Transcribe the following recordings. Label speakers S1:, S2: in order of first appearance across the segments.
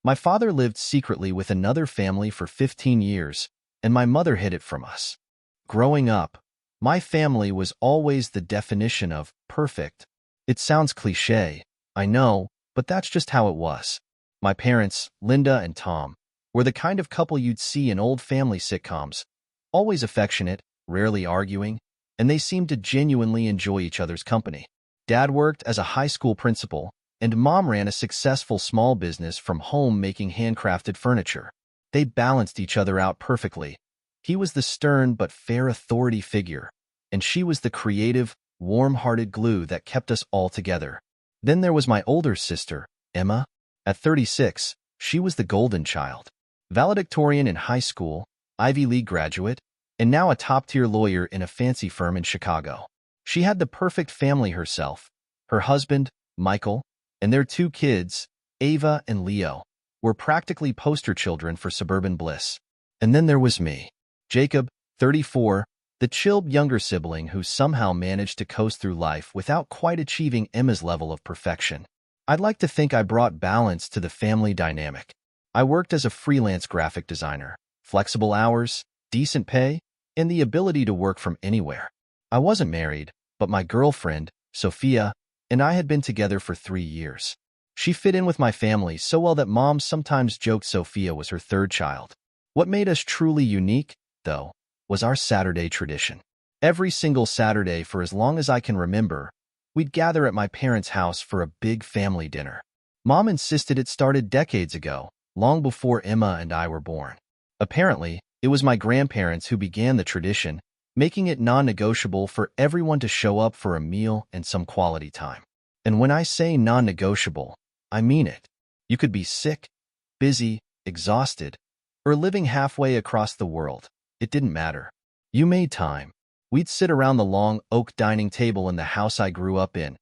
S1: My father lived secretly with another family for 15 years, and my mother hid it from us. Growing up, my family was always the definition of perfect. It sounds cliché, I know, but that's just how it was. My parents, Linda and Tom, were the kind of couple you'd see in old family sitcoms, always affectionate, rarely arguing, and they seemed to genuinely enjoy each other's company. Dad worked as a high school principal, and Mom ran a successful small business from home making handcrafted furniture. They balanced each other out perfectly. He was the stern but fair authority figure, and she was the creative, warm-hearted glue that kept us all together. Then there was my older sister, Emma. At 36, she was the golden child. Valedictorian in high school, Ivy League graduate, and now a top-tier lawyer in a fancy firm in Chicago. She had the perfect family herself. Her husband, Michael, and their 2 kids, Ava and Leo, were practically poster children for suburban bliss. And then there was me, Jacob, 34, the chilled younger sibling who somehow managed to coast through life without quite achieving Emma's level of perfection. I'd like to think I brought balance to the family dynamic. I worked as a freelance graphic designer, flexible hours, decent pay, and the ability to work from anywhere. I wasn't married, but my girlfriend, Sophia, and I had been together for 3 years. She fit in with my family so well that Mom sometimes joked Sophia was her 3rd child. What made us truly unique, though, was our Saturday tradition. Every single Saturday for as long as I can remember, we'd gather at my parents' house for a big family dinner. Mom insisted it started decades ago, long before Emma and I were born. Apparently, it was my grandparents who began the tradition, making it non-negotiable for everyone to show up for a meal and some quality time. And when I say non-negotiable, I mean it. You could be sick, busy, exhausted, or living halfway across the world. It didn't matter. You made time. We'd sit around the long oak dining table in the house I grew up in,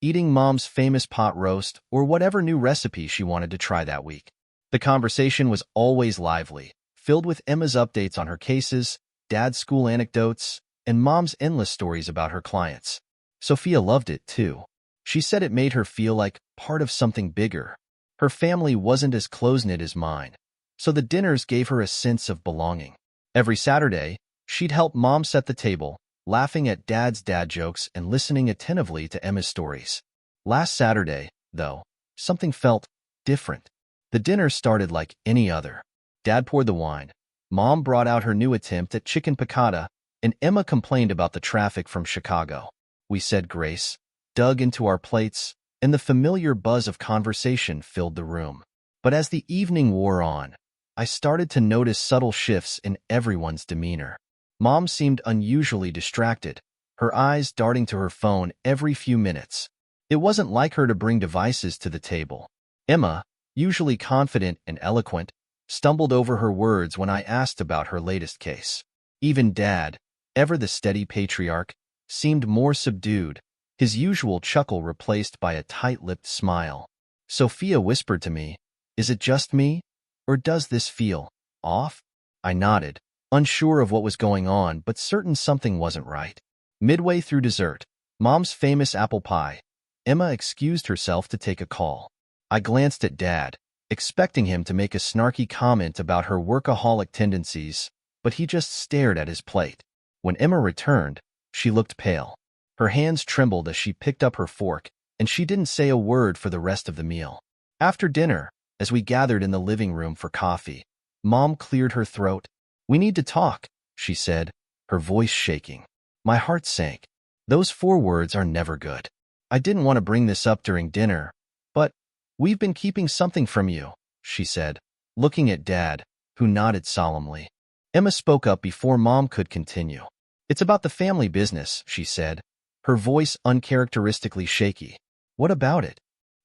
S1: eating Mom's famous pot roast or whatever new recipe she wanted to try that week. The conversation was always lively, filled with Emma's updates on her cases, Dad's school anecdotes, and Mom's endless stories about her clients. Sophia loved it, too. She said it made her feel like part of something bigger. Her family wasn't as close-knit as mine, so the dinners gave her a sense of belonging. Every Saturday, she'd help Mom set the table, laughing at Dad's dad jokes and listening attentively to Emma's stories. Last Saturday, though, something felt different. The dinner started like any other. Dad poured the wine. Mom brought out her new attempt at chicken piccata, and Emma complained about the traffic from Chicago. We said grace, dug into our plates, and the familiar buzz of conversation filled the room. But as the evening wore on, I started to notice subtle shifts in everyone's demeanor. Mom seemed unusually distracted, her eyes darting to her phone every few minutes. It wasn't like her to bring devices to the table. Emma, usually confident and eloquent, stumbled over her words when I asked about her latest case. Even Dad, ever the steady patriarch, seemed more subdued, his usual chuckle replaced by a tight-lipped smile. Sophia whispered to me, "Is it just me? Or does this feel off?" I nodded, unsure of what was going on but certain something wasn't right. Midway through dessert, Mom's famous apple pie, Emma excused herself to take a call. I glanced at Dad, expecting him to make a snarky comment about her workaholic tendencies, but he just stared at his plate. When Emma returned, she looked pale. Her hands trembled as she picked up her fork, and she didn't say a word for the rest of the meal. After dinner, as we gathered in the living room for coffee, Mom cleared her throat. "We need to talk," she said, her voice shaking. My heart sank. Those 4 words are never good. I didn't want to bring this up during dinner, but we've been keeping something from you, she said, looking at Dad, who nodded solemnly. Emma spoke up before Mom could continue. "It's about the family business," she said, her voice uncharacteristically shaky. "What about it?"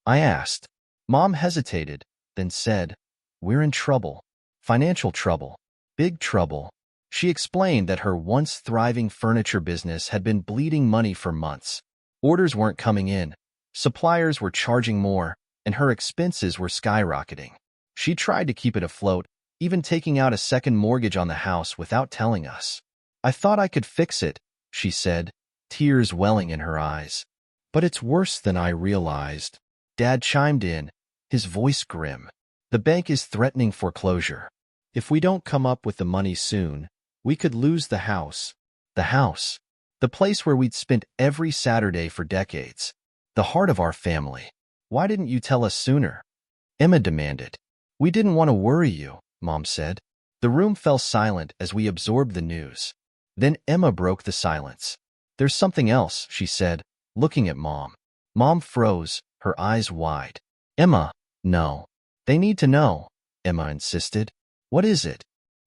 S1: I asked. Mom hesitated, then said, "We're in trouble. Financial trouble. Big trouble." She explained that her once thriving furniture business had been bleeding money for months. Orders weren't coming in, suppliers were charging more, and her expenses were skyrocketing. She tried to keep it afloat, even taking out a second mortgage on the house without telling us. "I thought I could fix it," she said, tears welling in her eyes. "But it's worse than I realized." Dad chimed in, his voice grim. The bank is threatening foreclosure. If we don't come up with the money soon, we could lose the house. The house. The place where we'd spent every Saturday for decades. The heart of our family. Why didn't you tell us sooner? Emma demanded. We didn't want to worry you, Mom said. The room fell silent as we absorbed the news. Then Emma broke the silence. There's something else, she said, looking at Mom. Mom froze, her eyes wide. Emma, no. They need to know, Emma insisted. What is it?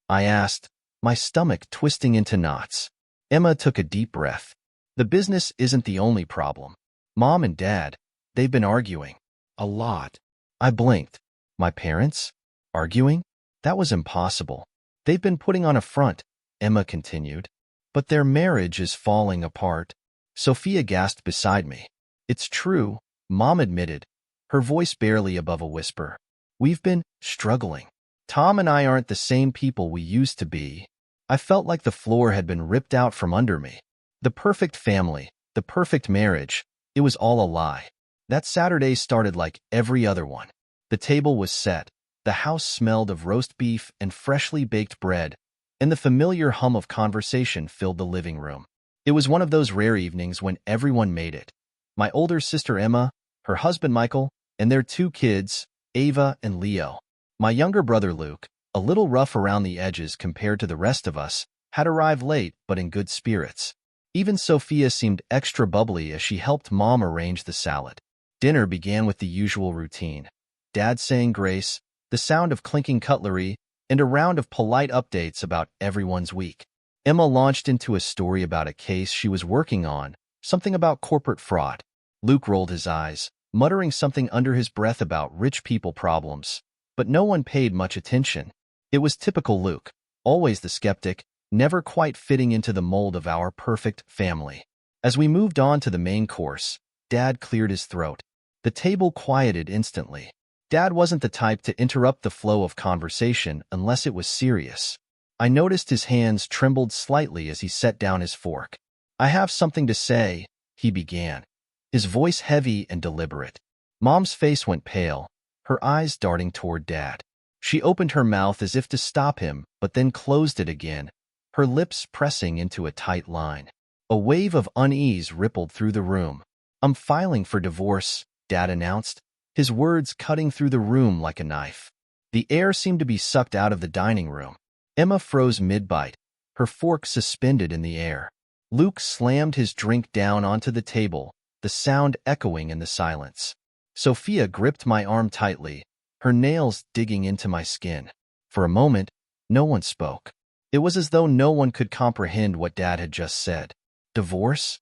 S1: I asked, my stomach twisting into knots. Emma took a deep breath. The business isn't the only problem. Mom and Dad, they've been arguing. A lot. I blinked. My parents? Arguing? That was impossible. They've been putting on a front, Emma continued. But their marriage is falling apart. Sophia gasped beside me. It's true, Mom admitted, her voice barely above a whisper. We've been struggling. Tom and I aren't the same people we used to be. I felt like the floor had been ripped out from under me. The perfect family, the perfect marriage, it was all a lie. That Saturday started like every other one. The table was set. The house smelled of roast beef and freshly baked bread, and the familiar hum of conversation filled the living room. It was one of those rare evenings when everyone made it. My older sister Emma, her husband Michael, and their two kids, Ava and Leo. My younger brother Luke, a little rough around the edges compared to the rest of us, had arrived late but in good spirits. Even Sophia seemed extra bubbly as she helped Mom arrange the salad. Dinner began with the usual routine. Dad saying grace, the sound of clinking cutlery, and a round of polite updates about everyone's week. Emma launched into a story about a case she was working on, something about corporate fraud. Luke rolled his eyes, muttering something under his breath about rich people problems, but no one paid much attention. It was typical Luke, always the skeptic, never quite fitting into the mold of our perfect family. As we moved on to the main course, Dad cleared his throat. The table quieted instantly. Dad wasn't the type to interrupt the flow of conversation unless it was serious. I noticed his hands trembled slightly as he set down his fork. I have something to say, he began, his voice heavy and deliberate. Mom's face went pale, her eyes darting toward Dad. She opened her mouth as if to stop him, but then closed it again, her lips pressing into a tight line. A wave of unease rippled through the room. I'm filing for divorce, Dad announced, his words cutting through the room like a knife. The air seemed to be sucked out of the dining room. Emma froze mid-bite, her fork suspended in the air. Luke slammed his drink down onto the table, the sound echoing in the silence. Sophia gripped my arm tightly, her nails digging into my skin. For a moment, no one spoke. It was as though no one could comprehend what Dad had just said. Divorce?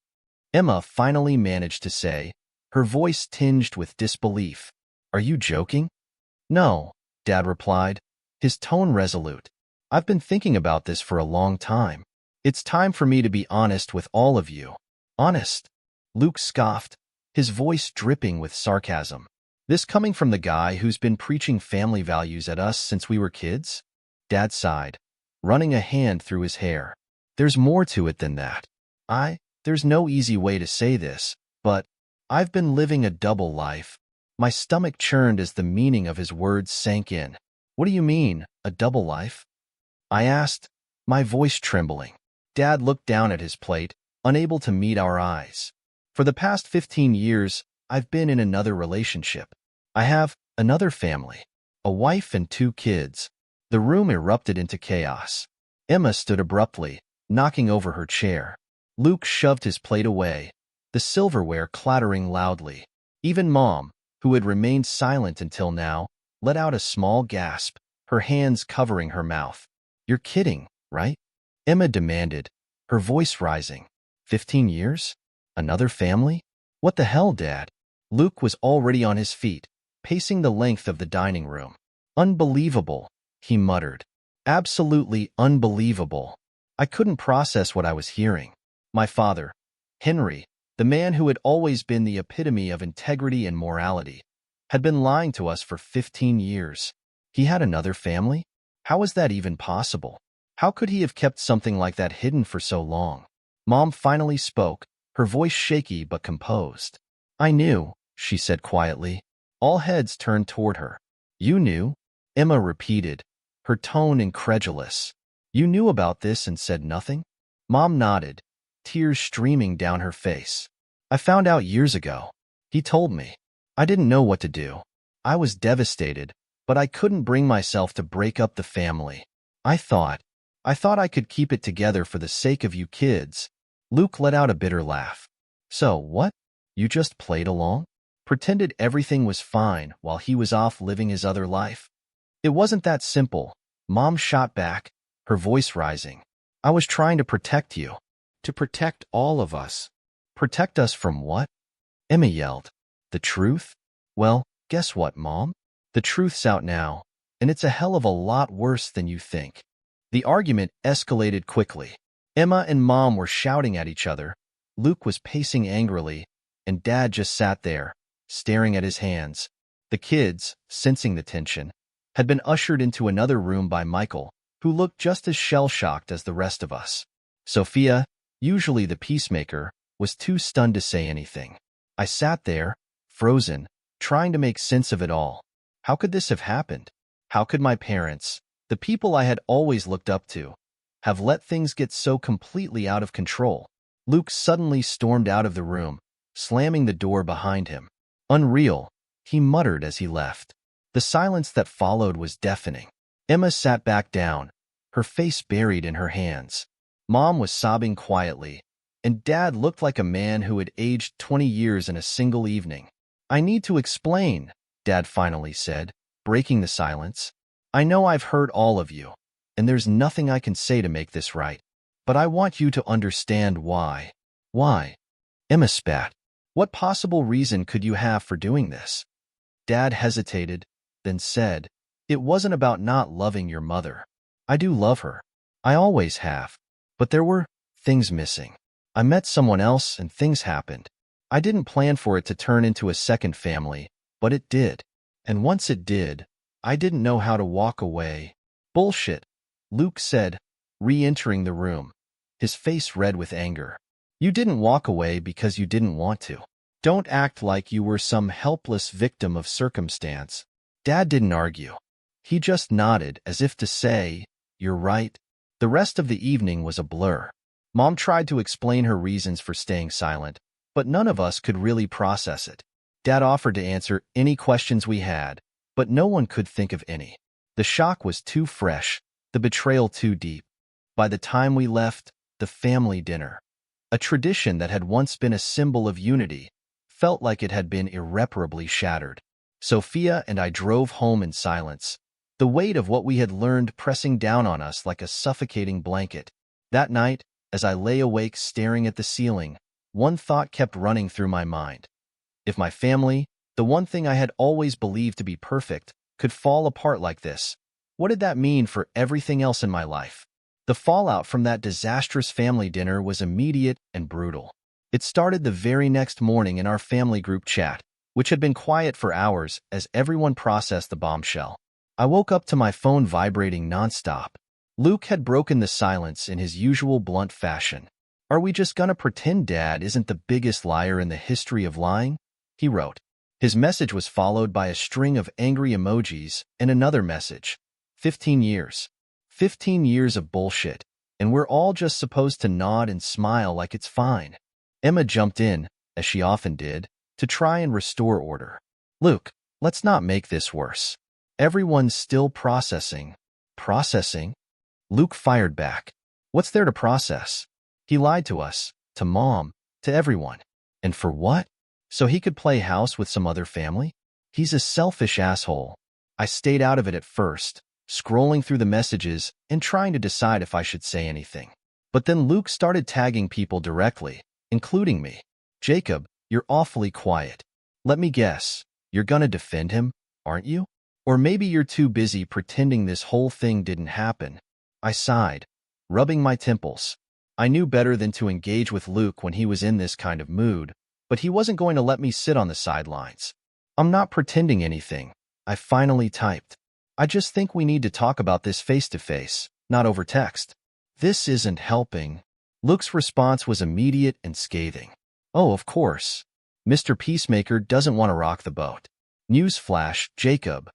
S1: Emma finally managed to say, her voice tinged with disbelief. Are you joking? No, Dad replied, his tone resolute. I've been thinking about this for a long time. It's time for me to be honest with all of you. Honest? Luke scoffed, his voice dripping with sarcasm. This coming from the guy who's been preaching family values at us since we were kids? Dad sighed, running a hand through his hair. There's more to it than that. There's no easy way to say this, but I've been living a double life. My stomach churned as the meaning of his words sank in. What do you mean, a double life? I asked, my voice trembling. Dad looked down at his plate, unable to meet our eyes. For the past 15 years, I've been in another relationship. I have another family, a wife and 2 kids. The room erupted into chaos. Emma stood abruptly, knocking over her chair. Luke shoved his plate away, the silverware clattering loudly. Even Mom, who had remained silent until now, let out a small gasp, her hands covering her mouth. You're kidding, right? Emma demanded, her voice rising. 15 years? Another family? What the hell, Dad? Luke was already on his feet, pacing the length of the dining room. Unbelievable, he muttered. Absolutely unbelievable. I couldn't process what I was hearing. My father, Henry, the man who had always been the epitome of integrity and morality, had been lying to us for 15 years. He had another family? How was that even possible? How could he have kept something like that hidden for so long? Mom finally spoke, her voice shaky but composed. I knew, she said quietly. All heads turned toward her. You knew? Emma repeated, her tone incredulous. You knew about this and said nothing? Mom nodded, tears streaming down her face. I found out years ago. He told me. I didn't know what to do. I was devastated, but I couldn't bring myself to break up the family. I thought I could keep it together for the sake of you kids. Luke let out a bitter laugh. So, what? You just played along? Pretended everything was fine while he was off living his other life? It wasn't that simple, Mom shot back, her voice rising. I was trying to protect you. To protect all of us. Protect us from what? Emma yelled. The truth? Well, guess what, Mom? The truth's out now, and it's a hell of a lot worse than you think. The argument escalated quickly. Emma and Mom were shouting at each other. Luke was pacing angrily, and Dad just sat there, staring at his hands. The kids, sensing the tension, had been ushered into another room by Michael, who looked just as shell-shocked as the rest of us. Sophia, usually the peacemaker, was too stunned to say anything. I sat there, frozen, trying to make sense of it all. How could this have happened? How could my parents, the people I had always looked up to, have let things get so completely out of control? Luke suddenly stormed out of the room, slamming the door behind him. Unreal, he muttered as he left. The silence that followed was deafening. Emma sat back down, her face buried in her hands. Mom was sobbing quietly, and Dad looked like a man who had aged 20 years in a single evening. I need to explain, Dad finally said, breaking the silence. I know I've hurt all of you, and there's nothing I can say to make this right. But I want you to understand why. Why? Emma spat. What possible reason could you have for doing this? Dad hesitated, then said, It wasn't about not loving your mother. I do love her. I always have. But there were things missing. I met someone else and things happened. I didn't plan for it to turn into a second family, but it did. And once it did, I didn't know how to walk away. Bullshit, Luke said, re-entering the room, his face red with anger. You didn't walk away because you didn't want to. Don't act like you were some helpless victim of circumstance. Dad didn't argue. He just nodded as if to say, You're right. The rest of the evening was a blur. Mom tried to explain her reasons for staying silent, but none of us could really process it. Dad offered to answer any questions we had, but no one could think of any. The shock was too fresh, the betrayal too deep. By the time we left, the family dinner, a tradition that had once been a symbol of unity, felt like it had been irreparably shattered. Sophia and I drove home in silence, the weight of what we had learned pressing down on us like a suffocating blanket. That night, as I lay awake staring at the ceiling, one thought kept running through my mind. If my family, the one thing I had always believed to be perfect, could fall apart like this, what did that mean for everything else in my life? The fallout from that disastrous family dinner was immediate and brutal. It started the very next morning in our family group chat, which had been quiet for hours as everyone processed the bombshell. I woke up to my phone vibrating nonstop. Luke had broken the silence in his usual blunt fashion. Are we just gonna pretend Dad isn't the biggest liar in the history of lying? He wrote. His message was followed by a string of angry emojis and another message. 15 years. 15 years of bullshit, and we're all just supposed to nod and smile like it's fine. Emma jumped in, as she often did, to try and restore order. Luke, let's not make this worse. Everyone's still processing. Processing? Luke fired back. What's there to process? He lied to us, to Mom, to everyone. And for what? So he could play house with some other family? He's a selfish asshole. I stayed out of it at first, scrolling through the messages and trying to decide if I should say anything. But then Luke started tagging people directly, including me. Jacob, you're awfully quiet. Let me guess, you're gonna defend him, aren't you? Or maybe you're too busy pretending this whole thing didn't happen. I sighed, rubbing my temples. I knew better than to engage with Luke when he was in this kind of mood, but he wasn't going to let me sit on the sidelines. I'm not pretending anything, I finally typed. I just think we need to talk about this face-to-face, not over text. This isn't helping. Luke's response was immediate and scathing. Oh, of course. Mr. Peacemaker doesn't want to rock the boat. Newsflash, Jacob.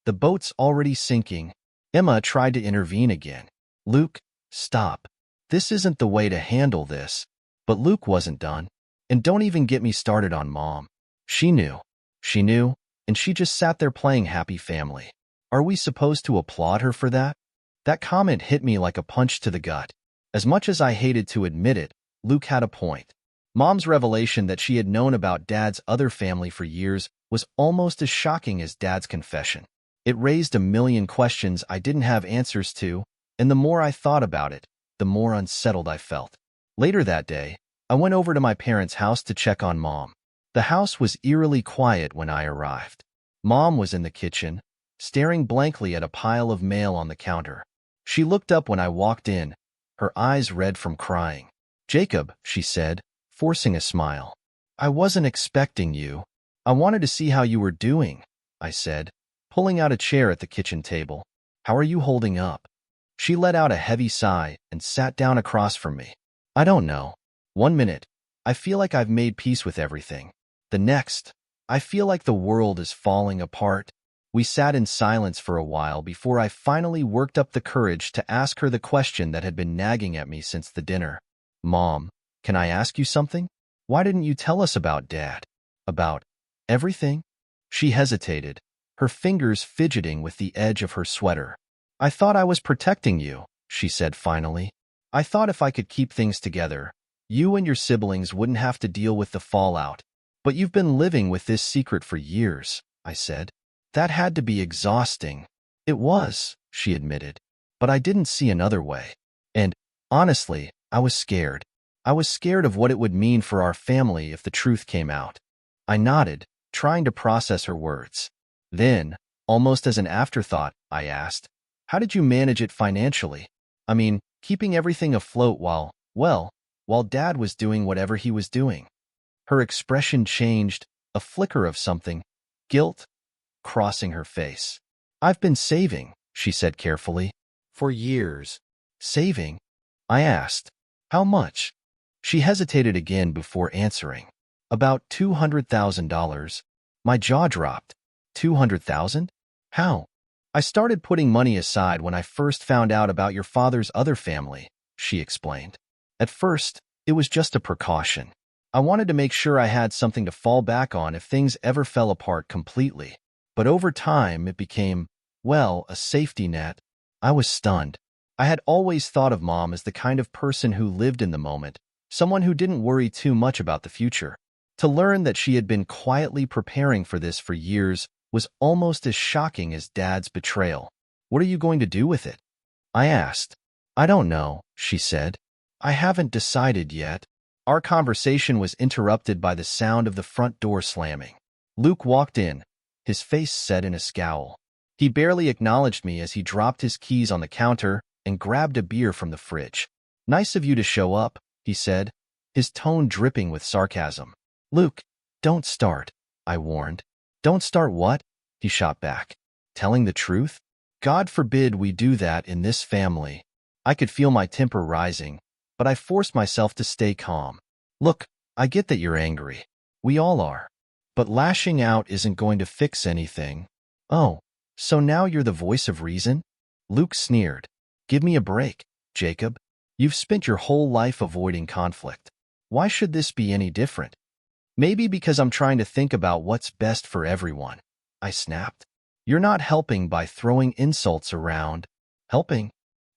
S1: The boat's already sinking. Emma tried to intervene again. Luke, stop. This isn't the way to handle this. But Luke wasn't done. And don't even get me started on Mom. She knew. She knew, and she just sat there playing happy family. Are we supposed to applaud her for that? That comment hit me like a punch to the gut. As much as I hated to admit it, Luke had a point. Mom's revelation that she had known about Dad's other family for years was almost as shocking as Dad's confession. It raised a million questions I didn't have answers to, and the more I thought about it, the more unsettled I felt. Later that day, I went over to my parents' house to check on Mom. The house was eerily quiet when I arrived. Mom was in the kitchen, staring blankly at a pile of mail on the counter. She looked up when I walked in, her eyes red from crying. "Jacob," she said, forcing a smile. "I wasn't expecting you. I wanted to see how you were doing," I said, pulling out a chair at the kitchen table. "How are you holding up?" She let out a heavy sigh and sat down across from me. "I don't know. One minute, I feel like I've made peace with everything. The next, I feel like the world is falling apart." We sat in silence for a while before I finally worked up the courage to ask her the question that had been nagging at me since the dinner. "Mom, can I ask you something? Why didn't you tell us about Dad? About everything?" She hesitated, her fingers fidgeting with the edge of her sweater. "I thought I was protecting you," she said finally. "I thought if I could keep things together, you and your siblings wouldn't have to deal with the fallout. But you've been living with this secret for years," I said. "That had to be exhausting." "It was," she admitted, "but I didn't see another way. And, honestly, I was scared. I was scared of what it would mean for our family if the truth came out." I nodded, trying to process her words. Then, almost as an afterthought, I asked, "How did you manage it financially? I mean, keeping everything afloat while Dad was doing whatever he was doing?" Her expression changed, a flicker of something, guilt, crossing her face. "I've been saving," she said carefully, "for years." "Saving?" I asked. "How much?" She hesitated again before answering. "About $200,000. My jaw dropped. $200,000? How? "I started putting money aside when I first found out about your father's other family," she explained. "At first, it was just a precaution. I wanted to make sure I had something to fall back on if things ever fell apart completely. But over time, it became, a safety net." I was stunned. I had always thought of Mom as the kind of person who lived in the moment, someone who didn't worry too much about the future. To learn that she had been quietly preparing for this for years was almost as shocking as Dad's betrayal. "What are you going to do with it?" I asked. "I don't know," she said. "I haven't decided yet." Our conversation was interrupted by the sound of the front door slamming. Luke walked in, his face set in a scowl. He barely acknowledged me as he dropped his keys on the counter and grabbed a beer from the fridge. "Nice of you to show up," he said, his tone dripping with sarcasm. "Luke, don't start," I warned. "Don't start what?" he shot back. "Telling the truth? God forbid we do that in this family." I could feel my temper rising, but I forced myself to stay calm. "Look, I get that you're angry. We all are. But lashing out isn't going to fix anything." "Oh, so now you're the voice of reason?" Luke sneered. "Give me a break, Jacob. You've spent your whole life avoiding conflict. Why should this be any different?" "Maybe because I'm trying to think about what's best for everyone," I snapped. "You're not helping by throwing insults around." "Helping?"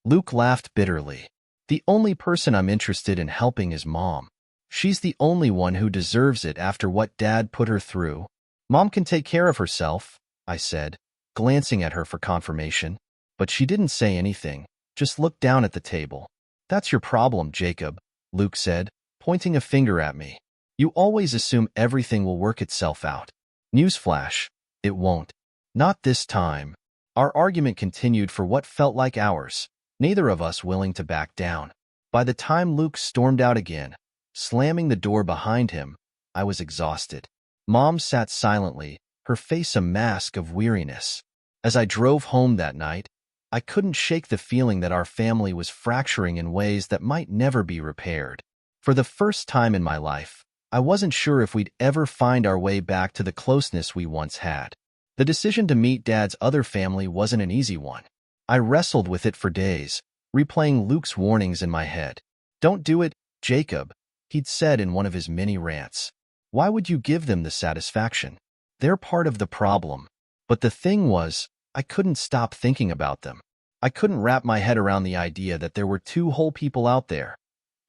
S1: Luke laughed bitterly. "The only person I'm interested in helping is Mom. She's the only one who deserves it after what Dad put her through." "Mom can take care of herself," I said, glancing at her for confirmation. But she didn't say anything, just looked down at the table. "That's your problem, Jacob," Luke said, pointing a finger at me. "You always assume everything will work itself out. Newsflash, it won't. Not this time." Our argument continued for what felt like hours, neither of us willing to back down. By the time Luke stormed out again, slamming the door behind him, I was exhausted. Mom sat silently, her face a mask of weariness. As I drove home that night, I couldn't shake the feeling that our family was fracturing in ways that might never be repaired. For the first time in my life, I wasn't sure if we'd ever find our way back to the closeness we once had. The decision to meet Dad's other family wasn't an easy one. I wrestled with it for days, replaying Luke's warnings in my head. "Don't do it, Jacob," he'd said in one of his many rants. "Why would you give them the satisfaction? They're part of the problem." But the thing was, I couldn't stop thinking about them. I couldn't wrap my head around the idea that there were two whole people out there,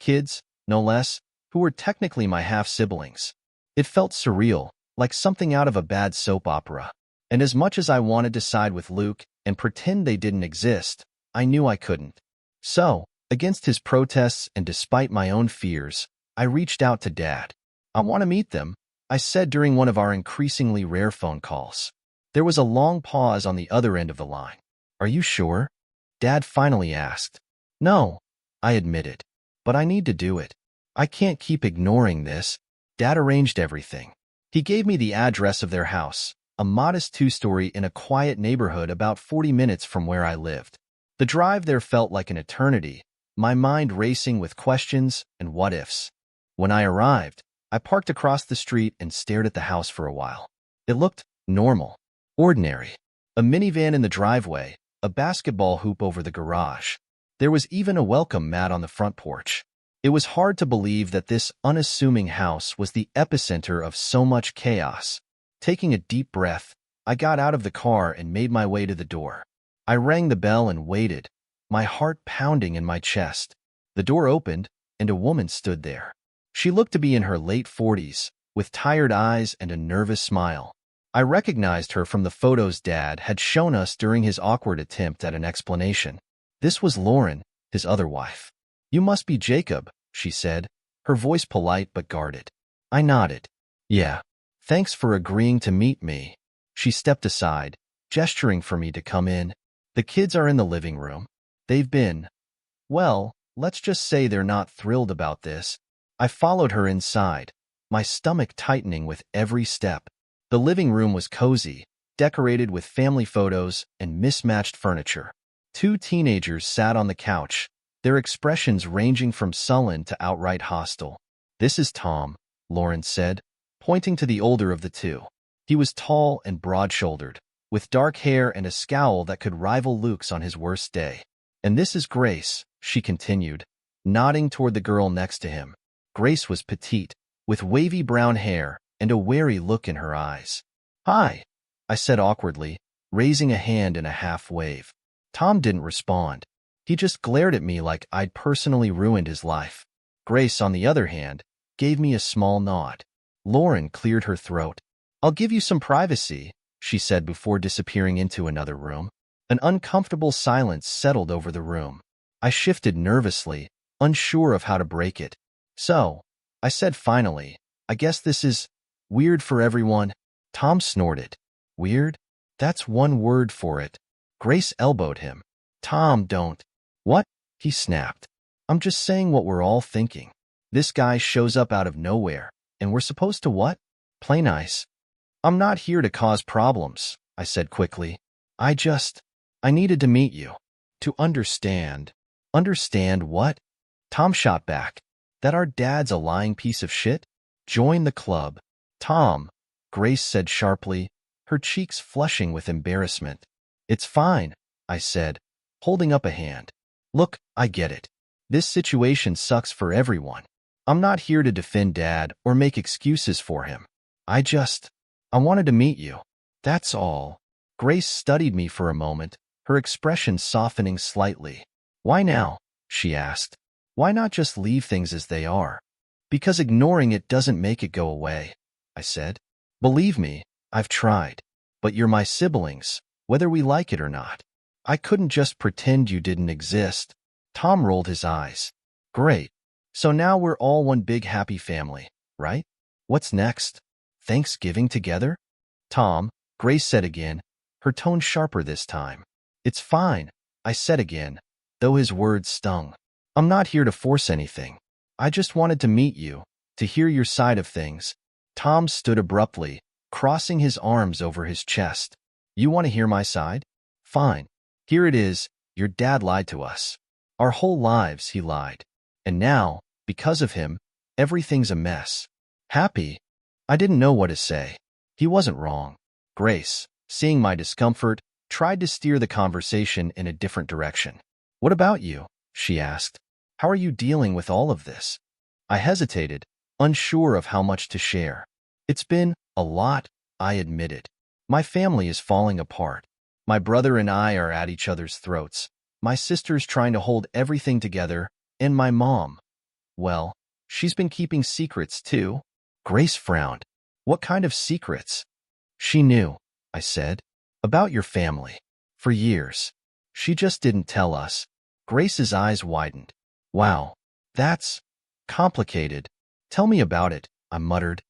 S1: kids, no less, who were technically my half-siblings. It felt surreal, like something out of a bad soap opera. And as much as I wanted to side with Luke and pretend they didn't exist, I knew I couldn't. So, against his protests and despite my own fears, I reached out to Dad. "I want to meet them," I said during one of our increasingly rare phone calls. There was a long pause on the other end of the line. "Are you sure?" Dad finally asked. "No," I admitted. "But I need to do it. I can't keep ignoring this." Dad arranged everything. He gave me the address of their house, a modest two-story in a quiet neighborhood about 40 minutes from where I lived. The drive there felt like an eternity, my mind racing with questions and what-ifs. When I arrived, I parked across the street and stared at the house for a while. It looked normal, ordinary. A minivan in the driveway, a basketball hoop over the garage. There was even a welcome mat on the front porch. It was hard to believe that this unassuming house was the epicenter of so much chaos. Taking a deep breath, I got out of the car and made my way to the door. I rang the bell and waited, my heart pounding in my chest. The door opened, and a woman stood there. She looked to be in her late 40s, with tired eyes and a nervous smile. I recognized her from the photos Dad had shown us during his awkward attempt at an explanation. This was Lauren, his other wife. "You must be Jacob," she said, her voice polite but guarded. I nodded. "Yeah. Thanks for agreeing to meet me." She stepped aside, gesturing for me to come in. "The kids are in the living room. They've been, well, let's just say they're not thrilled about this." I followed her inside, my stomach tightening with every step. The living room was cozy, decorated with family photos and mismatched furniture. Two teenagers sat on the couch, their expressions ranging from sullen to outright hostile. "This is Tom," Lauren said, pointing to the older of the two. He was tall and broad-shouldered, with dark hair and a scowl that could rival Luke's on his worst day. "And this is Grace," she continued, nodding toward the girl next to him. Grace was petite, with wavy brown hair and a wary look in her eyes. "Hi," I said awkwardly, raising a hand in a half-wave. Tom didn't respond. He just glared at me like I'd personally ruined his life. Grace, on the other hand, gave me a small nod. Lauren cleared her throat. "I'll give you some privacy," she said before disappearing into another room. An uncomfortable silence settled over the room. I shifted nervously, unsure of how to break it. "So," I said finally, "I guess this is weird for everyone." Tom snorted. "Weird? That's one word for it." Grace elbowed him. "Tom, don't." "What?" he snapped. "I'm just saying what we're all thinking. This guy shows up out of nowhere, and we're supposed to what? Play nice." "I'm not here to cause problems," I said quickly. I needed to meet you. To understand." "Understand what?" Tom shot back. "That our dad's a lying piece of shit? Join the club." "Tom," Grace said sharply, her cheeks flushing with embarrassment. "It's fine," I said, holding up a hand. "Look, I get it. This situation sucks for everyone. I'm not here to defend Dad or make excuses for him. I wanted to meet you. That's all." Grace studied me for a moment, her expression softening slightly. "Why now?" she asked. "Why not just leave things as they are?" "Because ignoring it doesn't make it go away," I said. "Believe me, I've tried. But you're my siblings, whether we like it or not. I couldn't just pretend you didn't exist." Tom rolled his eyes. "Great. So now we're all one big happy family, right? What's next? Thanksgiving together?" "Tom," Grace said again, her tone sharper this time. "It's fine," I said again, though his words stung. "I'm not here to force anything. I just wanted to meet you, to hear your side of things." Tom stood abruptly, crossing his arms over his chest. "You want to hear my side? Fine. Here it is. Your dad lied to us. Our whole lives he lied. And now, because of him, everything's a mess." "Happy?" I didn't know what to say. He wasn't wrong. "Grace," seeing my discomfort, tried to steer the conversation in a different direction. "What about you?" she asked. "How are you dealing with all of this?" I hesitated, unsure of how much to share. "It's been a lot," I admitted. "My family is falling apart. My brother and I are at each other's throats. My sister's trying to hold everything together, and my mom, well, she's been keeping secrets too." Grace frowned. "What kind of secrets?" "She knew," I said, "about your family. For years. She just didn't tell us." Grace's eyes widened. "Wow, that's complicated. Tell me about it," I muttered.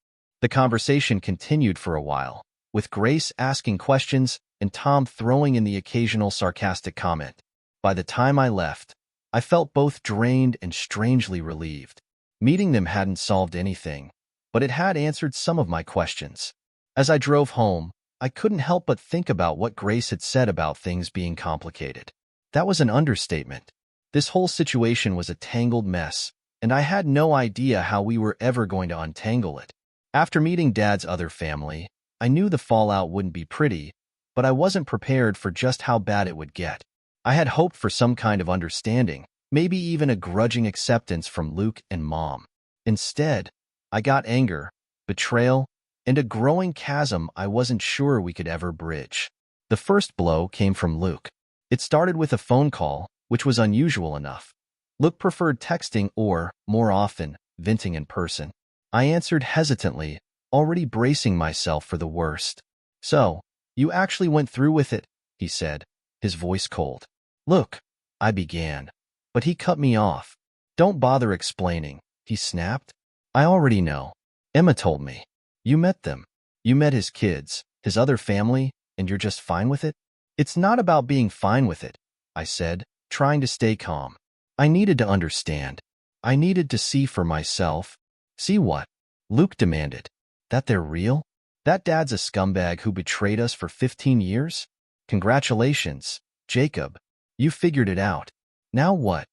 S1: The conversation continued for a while, with Grace asking questions and Tom throwing in the occasional sarcastic comment. By the time I left, I felt both drained and strangely relieved. Meeting them hadn't solved anything, but it had answered some of my questions. As I drove home, I couldn't help but think about what Grace had said about things being complicated. That was an understatement. This whole situation was a tangled mess, and I had no idea how we were ever going to untangle it. After meeting Dad's other family, I knew the fallout wouldn't be pretty, but I wasn't prepared for just how bad it would get. I had hoped for some kind of understanding, maybe even a grudging acceptance from Luke and Mom. Instead, I got anger, betrayal, and a growing chasm I wasn't sure we could ever bridge. The first blow came from Luke. It started with a phone call, which was unusual enough. Luke preferred texting or, more often, venting in person. I answered hesitantly, already bracing myself for the worst. "So, you actually went through with it," he said, his voice cold. "Look," I began, but he cut me off. "Don't bother explaining," he snapped. "I already know. Emma told me. You met them. You met his kids, his other family, and you're just fine with it?" "It's not about being fine with it," I said, trying to stay calm. I needed to understand. I needed to see for myself. "See what?" Luke demanded. "That they're real? That Dad's a scumbag who betrayed us for 15 years? Congratulations, Jacob. You figured it out. Now what?"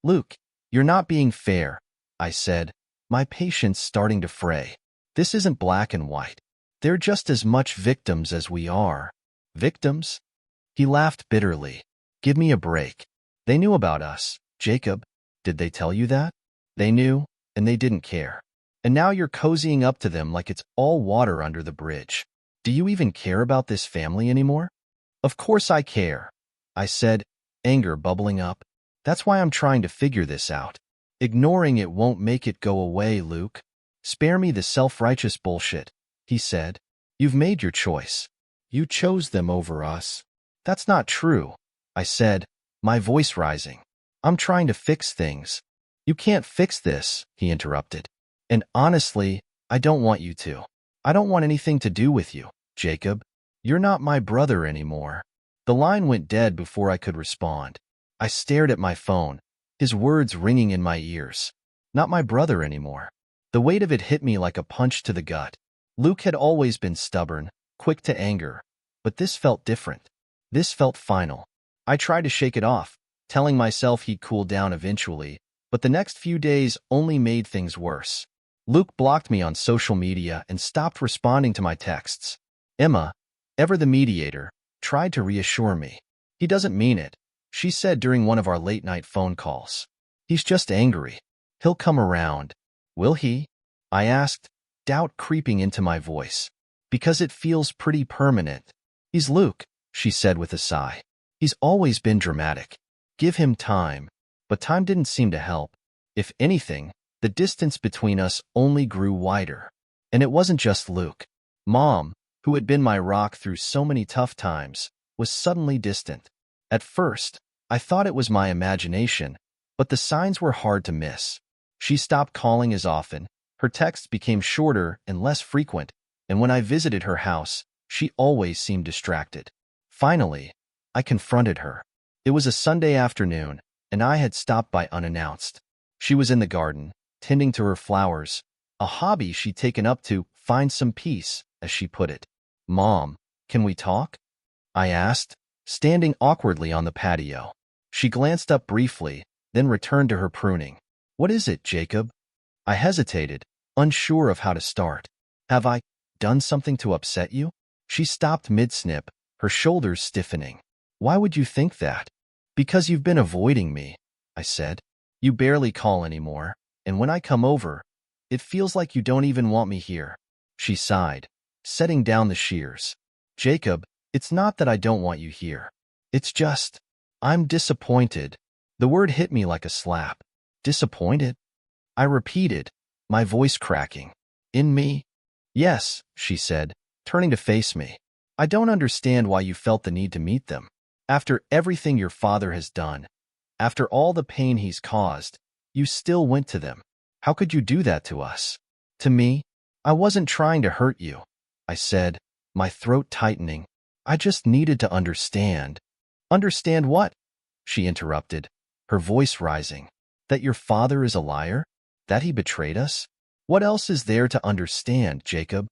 S1: "Luke, you're not being fair," I said, my patience starting to fray. "This isn't black and white. They're just as much victims as we are." "Victims?" He laughed bitterly. "Give me a break. They knew about us, Jacob. Did they tell you that? They knew, and they didn't care. And now you're cozying up to them like it's all water under the bridge. Do you even care about this family anymore?" "Of course I care," I said, anger bubbling up. "That's why I'm trying to figure this out. Ignoring it won't make it go away, Luke. Spare me the self-righteous bullshit," he said. "You've made your choice. You chose them over us." "That's not true," I said, my voice rising. "I'm trying to fix things." "You can't fix this," he interrupted. "And honestly, I don't want you to. I don't want anything to do with you, Jacob. You're not my brother anymore." The line went dead before I could respond. I stared at my phone, his words ringing in my ears. Not my brother anymore. The weight of it hit me like a punch to the gut. Luke had always been stubborn, quick to anger, but this felt different. This felt final. I tried to shake it off, telling myself he'd cool down eventually, but the next few days only made things worse. Luke blocked me on social media and stopped responding to my texts. Emma, ever the mediator, tried to reassure me. "He doesn't mean it," she said during one of our late-night phone calls. "He's just angry. He'll come around." "Will he?" I asked, doubt creeping into my voice. "Because it feels pretty permanent." "He's Luke," she said with a sigh. "He's always been dramatic. Give him time." But time didn't seem to help. If anything, the distance between us only grew wider. And it wasn't just Luke. Mom, who had been my rock through so many tough times, was suddenly distant. At first, I thought it was my imagination, but the signs were hard to miss. She stopped calling as often, her texts became shorter and less frequent, and when I visited her house, she always seemed distracted. Finally, I confronted her. It was a Sunday afternoon, and I had stopped by unannounced. She was in the garden, tending to her flowers, a hobby she'd taken up to find some peace, as she put it. "Mom, can we talk?" I asked, standing awkwardly on the patio. She glanced up briefly, then returned to her pruning. "What is it, Jacob?" I hesitated, unsure of how to start. "Have I done something to upset you?" She stopped mid-snip, her shoulders stiffening. Why would you think that? Because you've been avoiding me, I said. You barely call anymore, and when I come over, it feels like you don't even want me here. She sighed, setting down the shears. Jacob, it's not that I don't want you here. It's just, I'm disappointed. The word hit me like a slap. Disappointed? I repeated, my voice cracking. In me? Yes, she said, turning to face me. I don't understand why you felt the need to meet them. After everything your father has done, after all the pain he's caused, you still went to them. How could you do that to us? To me? I wasn't trying to hurt you, I said, my throat tightening. I just needed to understand. Understand what? She interrupted, her voice rising. That your father is a liar? That he betrayed us? What else is there to understand, Jacob?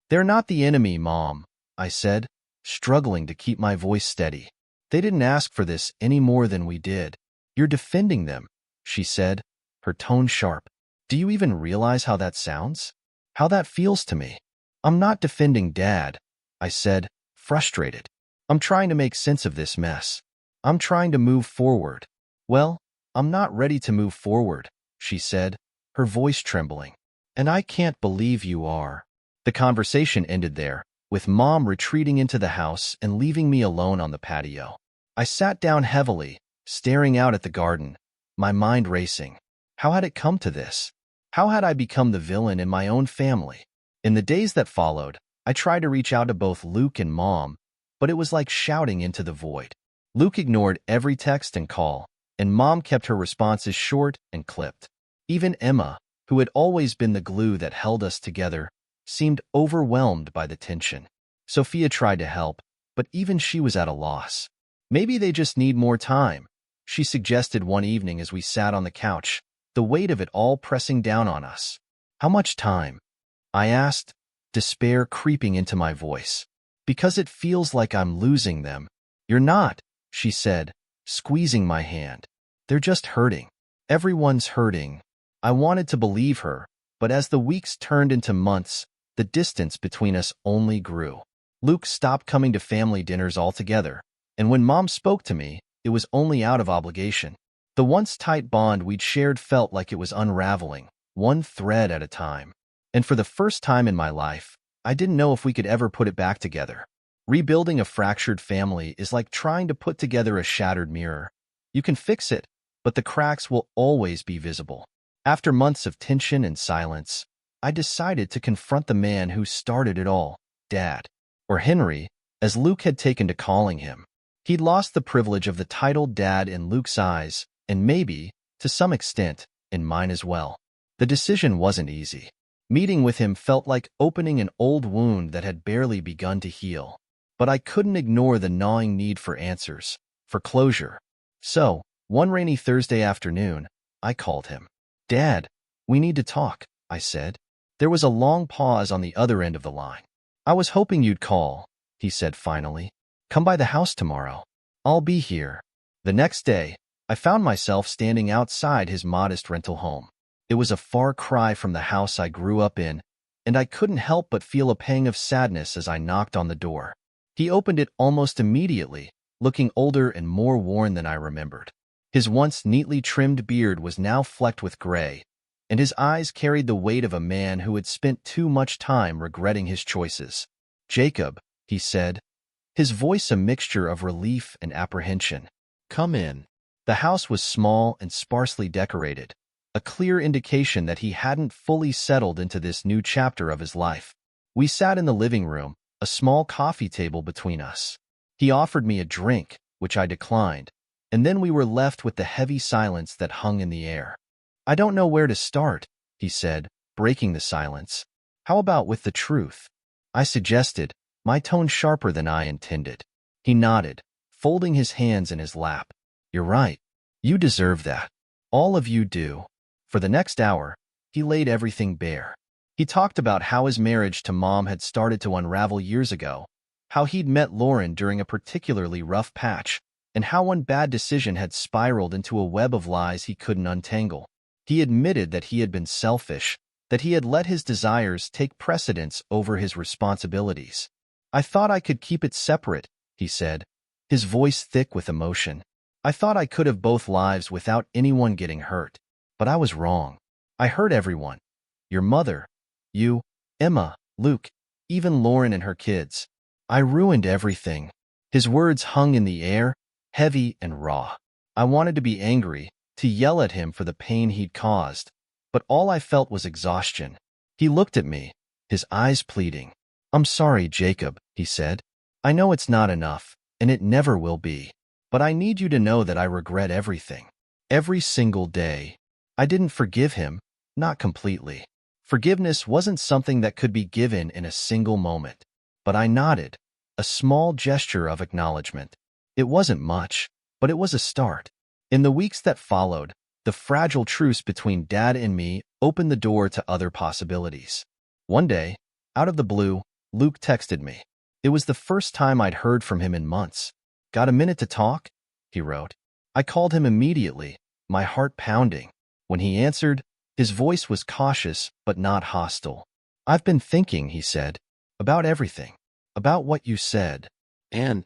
S1: They're not the enemy, Mom, I said, struggling to keep my voice steady. They didn't ask for this any more than we did. You're defending them, she said, her tone sharp. Do you even realize how that sounds? How that feels to me? I'm not defending Dad, I said, frustrated. I'm trying to make sense of this mess. I'm trying to move forward. Well, I'm not ready to move forward, she said, her voice trembling. And I can't believe you are. The conversation ended there, with Mom retreating into the house and leaving me alone on the patio. I sat down heavily, staring out at the garden, my mind racing. How had it come to this? How had I become the villain in my own family? In the days that followed, I tried to reach out to both Luke and Mom, but it was like shouting into the void. Luke ignored every text and call, and Mom kept her responses short and clipped. Even Emma, who had always been the glue that held us together, seemed overwhelmed by the tension. Sophia tried to help, but even she was at a loss. Maybe they just need more time, she suggested one evening as we sat on the couch, the weight of it all pressing down on us. How much time? I asked, despair creeping into my voice. Because it feels like I'm losing them. You're not, she said, squeezing my hand. They're just hurting. Everyone's hurting. I wanted to believe her, but as the weeks turned into months, the distance between us only grew. Luke stopped coming to family dinners altogether, and when Mom spoke to me, it was only out of obligation. The once tight bond we'd shared felt like it was unraveling, one thread at a time. And for the first time in my life, I didn't know if we could ever put it back together. Rebuilding a fractured family is like trying to put together a shattered mirror. You can fix it, but the cracks will always be visible. After months of tension and silence, I decided to confront the man who started it all, Dad, or Henry, as Luke had taken to calling him. He'd lost the privilege of the title Dad in Luke's eyes, and maybe, to some extent, in mine as well. The decision wasn't easy. Meeting with him felt like opening an old wound that had barely begun to heal. But I couldn't ignore the gnawing need for answers, for closure. So, one rainy Thursday afternoon, I called him. Dad, we need to talk, I said. There was a long pause on the other end of the line. I was hoping you'd call, he said finally. Come by the house tomorrow. I'll be here. The next day, I found myself standing outside his modest rental home. It was a far cry from the house I grew up in, and I couldn't help but feel a pang of sadness as I knocked on the door. He opened it almost immediately, looking older and more worn than I remembered. His once neatly trimmed beard was now flecked with gray, and his eyes carried the weight of a man who had spent too much time regretting his choices. Jacob, he said, his voice a mixture of relief and apprehension. Come in. The house was small and sparsely decorated, a clear indication that he hadn't fully settled into this new chapter of his life. We sat in the living room, a small coffee table between us. He offered me a drink, which I declined, and then we were left with the heavy silence that hung in the air. I don't know where to start, he said, breaking the silence. How about with the truth? I suggested, my tone sharper than I intended. He nodded, folding his hands in his lap. You're right. You deserve that. All of you do. For the next hour, he laid everything bare. He talked about how his marriage to Mom had started to unravel years ago, how he'd met Lauren during a particularly rough patch, and how one bad decision had spiraled into a web of lies he couldn't untangle. He admitted that he had been selfish, that he had let his desires take precedence over his responsibilities. I thought I could keep it separate, he said, his voice thick with emotion. I thought I could have both lives without anyone getting hurt. But I was wrong. I hurt everyone. Your mother, you, Emma, Luke, even Lauren and her kids. I ruined everything. His words hung in the air, heavy and raw. I wanted to be angry, to yell at him for the pain he'd caused, but all I felt was exhaustion. He looked at me, his eyes pleading. I'm sorry, Jacob, he said. I know it's not enough, and it never will be. But I need you to know that I regret everything. Every single day. I didn't forgive him, not completely. Forgiveness wasn't something that could be given in a single moment. But I nodded, a small gesture of acknowledgement. It wasn't much, but it was a start. In the weeks that followed, the fragile truce between Dad and me opened the door to other possibilities. One day, out of the blue, Luke texted me. It was the first time I'd heard from him in months. Got a minute to talk? He wrote. I called him immediately, my heart pounding. When he answered, his voice was cautious but not hostile. I've been thinking, he said, about everything, about what you said. And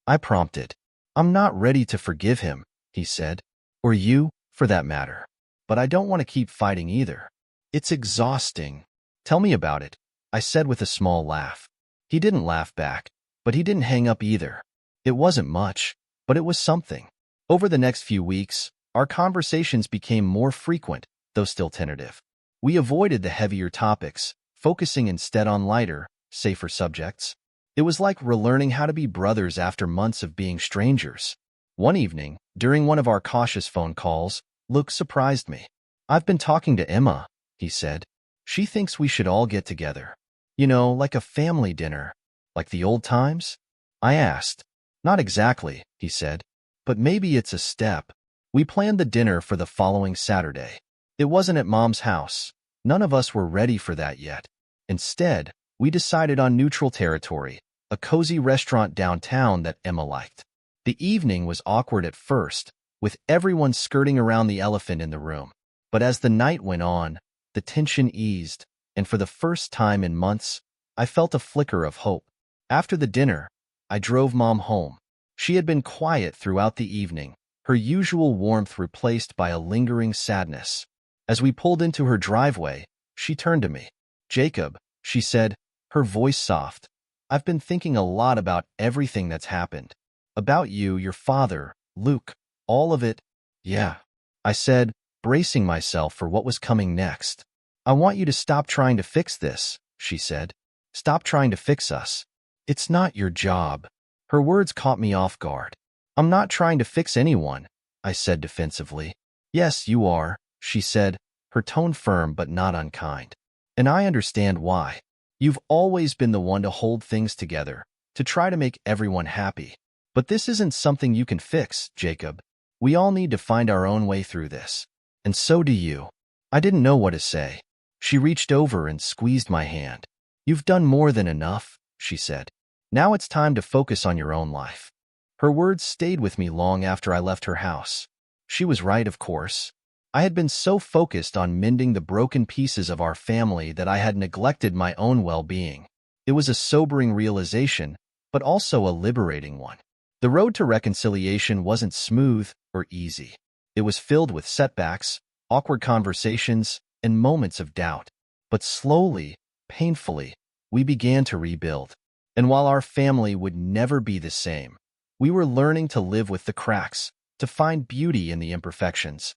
S1: I prompted. I'm not ready to forgive him, he said, or you, for that matter. But I don't want to keep fighting either. It's exhausting. Tell me about it, I said with a small laugh. He didn't laugh back, but he didn't hang up either. It wasn't much, but it was something. Over the next few weeks, our conversations became more frequent, though still tentative. We avoided the heavier topics, focusing instead on lighter, safer subjects. It was like relearning how to be brothers after months of being strangers. One evening, during one of our cautious phone calls, Luke surprised me. I've been talking to Emma, he said. She thinks we should all get together. You know, like a family dinner. Like the old times? I asked. Not exactly, he said. But maybe it's a step. We planned the dinner for the following Saturday. It wasn't at Mom's house. None of us were ready for that yet. Instead, we decided on neutral territory, a cozy restaurant downtown that Emma liked. The evening was awkward at first, with everyone skirting around the elephant in the room. But as the night went on, the tension eased, and for the first time in months, I felt a flicker of hope. After the dinner, I drove Mom home. She had been quiet throughout the evening, her usual warmth replaced by a lingering sadness. As we pulled into her driveway, she turned to me. Jacob, she said, her voice soft. I've been thinking a lot about everything that's happened. About you, your father, Luke, all of it. Yeah, I said, bracing myself for what was coming next. I want you to stop trying to fix this, she said. Stop trying to fix us. It's not your job. Her words caught me off guard. I'm not trying to fix anyone, I said defensively. Yes, you are, she said, her tone firm but not unkind. And I understand why. You've always been the one to hold things together, to try to make everyone happy. But this isn't something you can fix, Jacob. We all need to find our own way through this. And so do you. I didn't know what to say. She reached over and squeezed my hand. You've done more than enough, she said. Now it's time to focus on your own life. Her words stayed with me long after I left her house. She was right, of course. I had been so focused on mending the broken pieces of our family that I had neglected my own well-being. It was a sobering realization, but also a liberating one. The road to reconciliation wasn't smooth or easy. It was filled with setbacks, awkward conversations, and moments of doubt. But slowly, painfully, we began to rebuild. And while our family would never be the same, we were learning to live with the cracks, to find beauty in the imperfections.